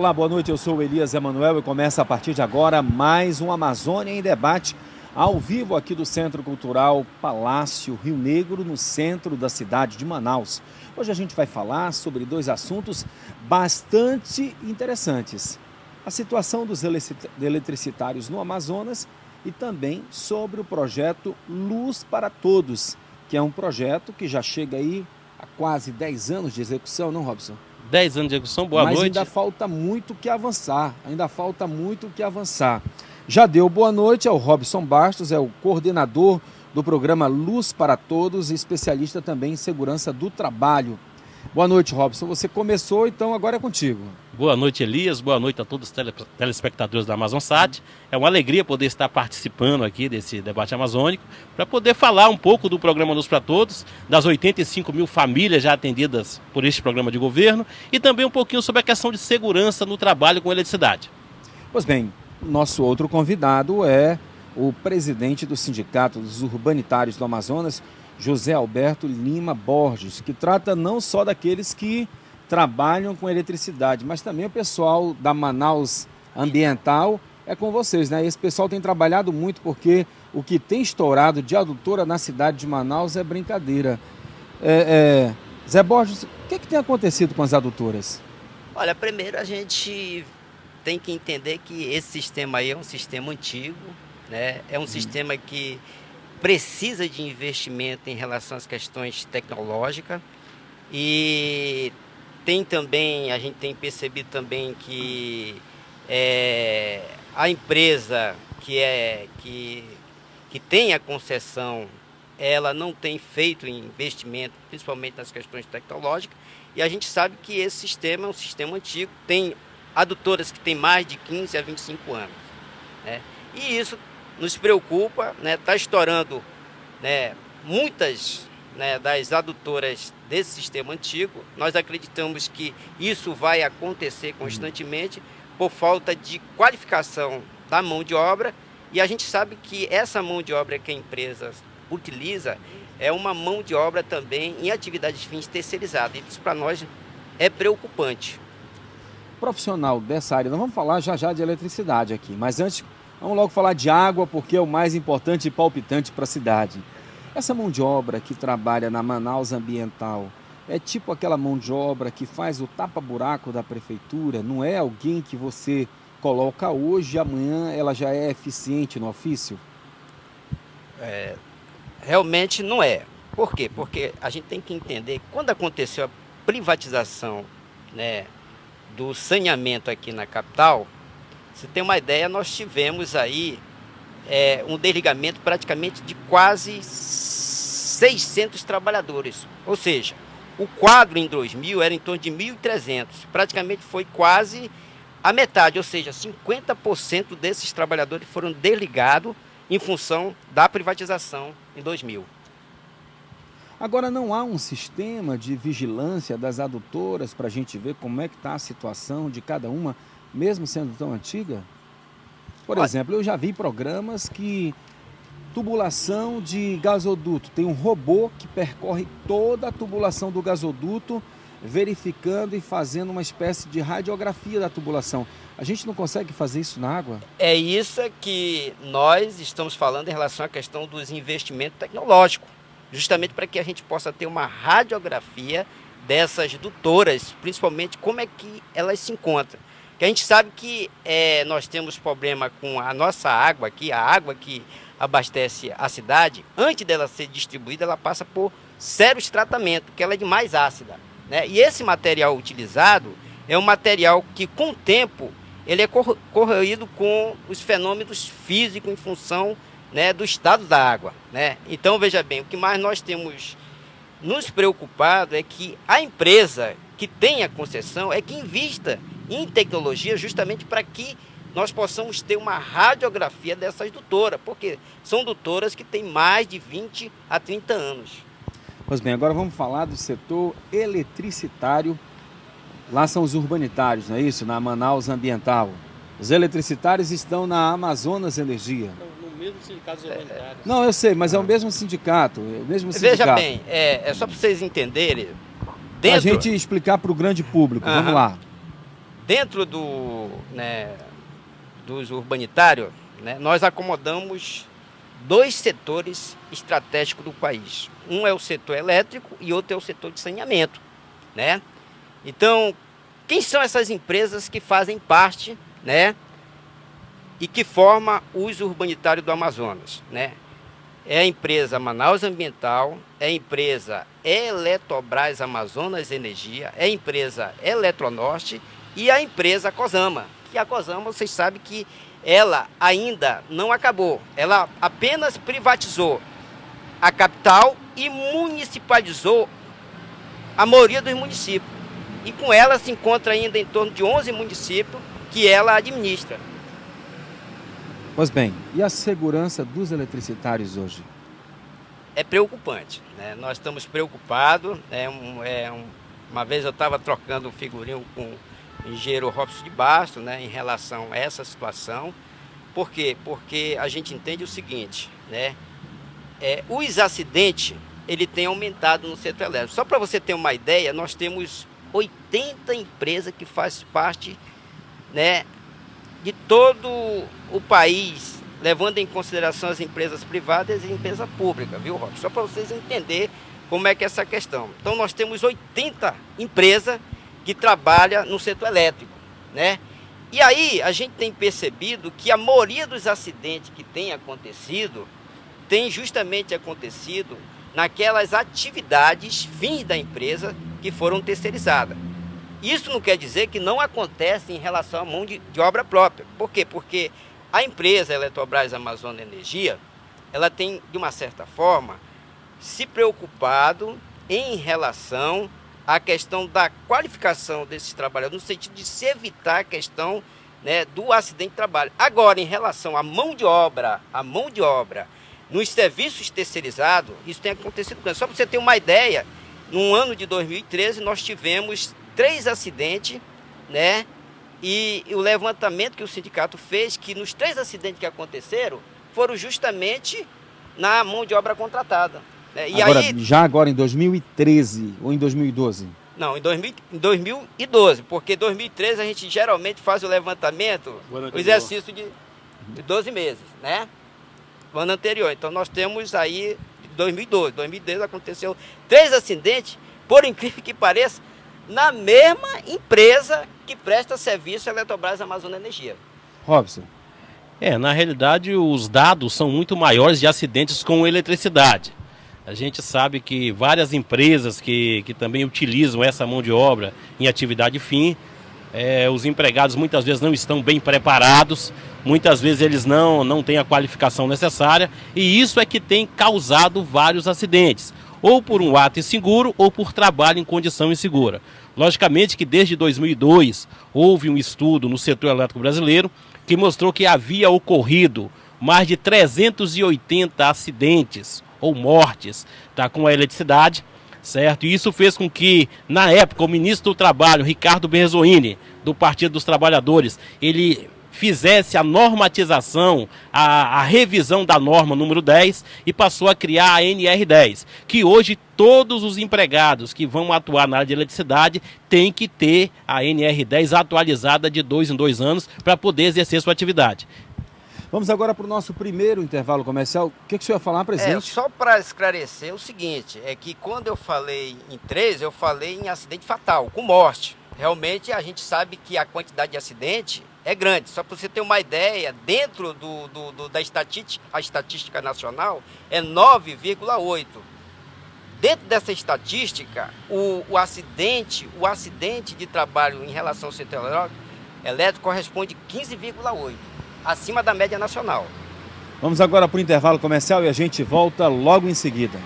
Olá, boa noite, eu sou o Elias Emanuel e começa a partir de agora mais um Amazônia em Debate, ao vivo aqui do Centro Cultural Palácio Rio Negro, no centro da cidade de Manaus. Hoje a gente vai falar sobre dois assuntos bastante interessantes. A situação dos eletricitários no Amazonas e também sobre o projeto Luz para Todos, que é um projeto que já chega aí a quase 10 anos de execução, não, Robson? 10 anos de execução, boa noite. Mas ainda falta muito que avançar, Já deu boa noite ao Robson Bastos, é o coordenador do programa Luz para Todos e especialista também em segurança do trabalho. Boa noite, Robson. Você começou, então agora é contigo. Boa noite, Elias. Boa noite a todos os telespectadores da Amazonsat. É uma alegria poder estar participando aqui desse debate amazônico para poder falar um pouco do programa Luz para Todos, das 85 mil famílias já atendidas por este programa de governo e também um pouquinho sobre a questão de segurança no trabalho com eletricidade. Pois bem, nosso outro convidado é o presidente do Sindicato dos Urbanitários do Amazonas, José Alberto Lima Borges, que trata não só daqueles que trabalham com eletricidade, mas também o pessoal da Manaus Ambiental é com vocês, né? Esse pessoal tem trabalhado muito porque o que tem estourado de adutora na cidade de Manaus é brincadeira. Zé Borges, o que tem acontecido com as adutoras? Olha, primeiro a gente tem que entender que esse sistema aí é um sistema antigo, né? É um sistema que precisa de investimento em relação às questões tecnológicas e a gente tem percebido também que a empresa que tem a concessão, ela não tem feito investimento, principalmente nas questões tecnológicas, e a gente sabe que esse sistema é um sistema antigo, tem adutoras que têm mais de 15 a 25 anos, né? E isso nos preocupa, né? Está estourando, né, muitas, né, das adutoras desse sistema antigo. Nós acreditamos que isso vai acontecer constantemente por falta de qualificação da mão de obra, e a gente sabe que essa mão de obra que a empresa utiliza é uma mão de obra também em atividades fins terceirizadas. Isso para nós é preocupante. Profissional dessa área, nós vamos falar já de eletricidade aqui, mas antes vamos logo falar de água, porque é o mais importante e palpitante para a cidade. Essa mão de obra que trabalha na Manaus Ambiental é tipo aquela mão de obra que faz o tapa-buraco da prefeitura? Não é alguém que você coloca hoje e amanhã ela já é eficiente no ofício? Realmente não é. Por quê? Porque a gente tem que entender que quando aconteceu a privatização, né, do saneamento aqui na capital, você tem uma ideia, nós tivemos aí um desligamento praticamente de quase 600 trabalhadores. Ou seja, o quadro em 2000 era em torno de 1.300. Praticamente foi quase a metade, ou seja, 50% desses trabalhadores foram desligados em função da privatização em 2000. Agora, não há um sistema de vigilância das adutoras para a gente ver como é que está a situação de cada uma, mesmo sendo tão antiga? Por exemplo, eu já vi programas que tubulação de gasoduto, tem um robô que percorre toda a tubulação do gasoduto, verificando e fazendo uma espécie de radiografia da tubulação. A gente não consegue fazer isso na água? É isso que nós estamos falando em relação à questão dos investimentos tecnológicos, justamente para que a gente possa ter uma radiografia dessas dutoras, principalmente como é que elas se encontram. Que a gente sabe que nós temos problema com a nossa água aqui, a água que abastece a cidade, antes dela ser distribuída, ela passa por sérios tratamentos, que ela é de mais ácida, né? E esse material utilizado é um material que, com o tempo, ele é corroído com os fenômenos físicos em função, né, do estado da água, né? Então, veja bem, o que mais nós temos nos preocupado é que a empresa que tem a concessão é que invista em tecnologia justamente para que nós possamos ter uma radiografia dessas dutoras, porque são dutoras que têm mais de 20 a 30 anos. Pois bem, agora vamos falar do setor eletricitário. Lá são os urbanitários, não é isso? Na Manaus Ambiental. Os eletricitários estão na Amazonas Energia. No mesmo sindicato dos urbanitários. Não, eu sei, mas é o mesmo sindicato. Veja bem, é só para vocês entenderem. Para a gente explicar para o grande público, vamos lá. Dentro dos urbanitários, né, nós acomodamos dois setores estratégicos do país. Um é o setor elétrico e outro é o setor de saneamento, né? Então, quem são essas empresas que fazem parte, né, e que formam os urbanitários do Amazonas, né? É a empresa Manaus Ambiental, é a empresa Eletrobras Amazonas Energia, é a empresa Eletronorte e a empresa Cosama. Que a Cosama, vocês sabem que ela ainda não acabou. Ela apenas privatizou a capital e municipalizou a maioria dos municípios. E com ela se encontra ainda em torno de 11 municípios que ela administra. Pois bem, e a segurança dos eletricitários hoje? É preocupante, né? Nós estamos preocupados. Uma vez eu estava trocando um figurinho com o engenheiro Robson de Bastos, né, em relação a essa situação. Por quê? Porque a gente entende o seguinte, né? Os acidentes ele tem aumentado no setor elétrico. Só para você ter uma ideia, nós temos 80 empresas que fazem parte, né, de todo o país, levando em consideração as empresas privadas e empresas públicas, viu, Robson? Só para vocês entenderem como é que é essa questão. Então, nós temos 80 empresas que trabalham no setor elétrico, né? E aí, a gente tem percebido que a maioria dos acidentes que tem acontecido, tem justamente acontecido naquelas atividades fins da empresa que foram terceirizadas. Isso não quer dizer que não acontece em relação à mão de obra própria. Por quê? Porque a empresa Eletrobras Amazonas Energia, ela tem, de uma certa forma, se preocupado em relação à questão da qualificação desses trabalhadores, no sentido de se evitar a questão, né, do acidente de trabalho. Agora, em relação à mão de obra, nos serviços terceirizados, isso tem acontecido. Só para você ter uma ideia, no ano de 2013, nós tivemos 3 acidentes, né? E o levantamento que o sindicato fez, que nos 3 acidentes que aconteceram, foram justamente na mão de obra contratada, né? E agora, aí, já agora em 2013 ou em 2012? Não, em 2012, porque em 2013 a gente geralmente faz o levantamento, o exercício de 12 meses, né? O ano anterior. Então nós temos aí 2012. 2012 aconteceu 3 acidentes, por incrível que pareça, na mesma empresa que presta serviço à Eletrobras Amazonas Energia. Robson. Na realidade, os dados são muito maiores de acidentes com eletricidade. A gente sabe que várias empresas que também utilizam essa mão de obra em atividade fim, os empregados muitas vezes não estão bem preparados, muitas vezes eles não têm a qualificação necessária, e isso é que tem causado vários acidentes, ou por um ato inseguro ou por trabalho em condição insegura. Logicamente que desde 2002 houve um estudo no setor elétrico brasileiro que mostrou que havia ocorrido mais de 380 acidentes ou mortes, tá, com a eletricidade, certo? E isso fez com que, na época, o ministro do Trabalho, Ricardo Berzoini, do Partido dos Trabalhadores, ele fizesse a normatização, a revisão da norma número 10 e passou a criar a NR10, que hoje todos os empregados que vão atuar na área de eletricidade têm que ter a NR10 atualizada de 2 em 2 anos para poder exercer sua atividade. Vamos agora para o nosso primeiro intervalo comercial. O que o senhor ia falar, presidente? Só para esclarecer o seguinte, é que quando eu falei em 3, eu falei em acidente fatal, com morte. Realmente a gente sabe que a quantidade de acidente é grande. Só para você ter uma ideia, dentro da estatística nacional é 9,8. Dentro dessa estatística, o acidente de trabalho em relação ao setor elétrico corresponde a 15,8, acima da média nacional. Vamos agora para o intervalo comercial e a gente volta logo em seguida.